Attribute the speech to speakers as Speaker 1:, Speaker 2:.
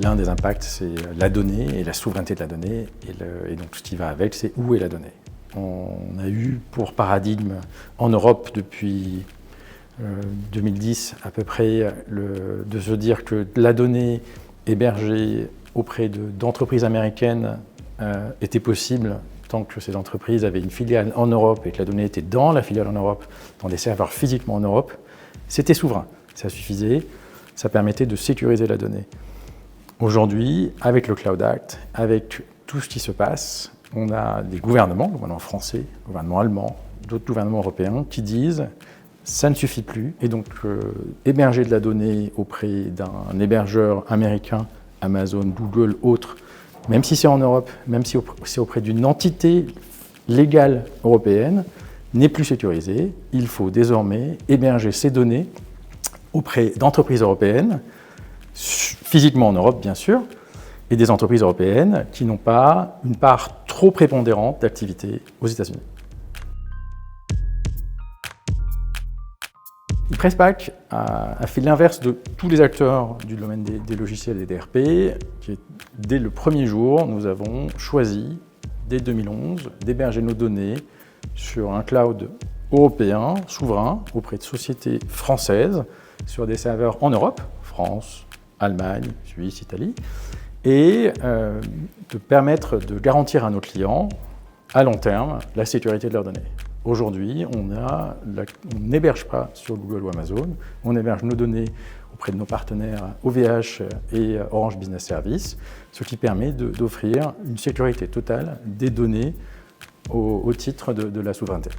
Speaker 1: L'un des impacts, c'est la donnée et la souveraineté de la donnée. Et donc, ce qui va avec, c'est où est la donnée. On a eu pour paradigme en Europe depuis 2010 à peu près de se dire que la donnée hébergée auprès d'entreprises américaines était possible tant que ces entreprises avaient une filiale en Europe et que la donnée était dans la filiale en Europe, dans des serveurs physiquement en Europe. C'était souverain, ça suffisait, ça permettait de sécuriser la donnée. Aujourd'hui, avec le Cloud Act, avec tout ce qui se passe, on a des gouvernements, le gouvernement français, le gouvernement allemand, d'autres gouvernements européens qui disent ça ne suffit plus. Et donc, héberger de la donnée auprès d'un hébergeur américain, Amazon, Google, autre, même si c'est en Europe, même si c'est auprès d'une entité légale européenne, n'est plus sécurisé. Il faut désormais héberger ces données auprès d'entreprises européennes, physiquement en Europe bien sûr, et des entreprises européennes qui n'ont pas une part trop prépondérante d'activité aux États-Unis. Prespac a fait l'inverse de tous les acteurs du domaine des logiciels et des DRP. Dès le premier jour, nous avons choisi, dès 2011, d'héberger nos données sur un cloud européen, souverain, auprès de sociétés françaises, sur des serveurs en Europe, France, Allemagne, Suisse, Italie, et de permettre de garantir à nos clients, à long terme, la sécurité de leurs données. Aujourd'hui, on n'héberge pas sur Google ou Amazon, on héberge nos données auprès de nos partenaires OVH et Orange Business Services, ce qui permet d'offrir une sécurité totale des données au titre de la souveraineté.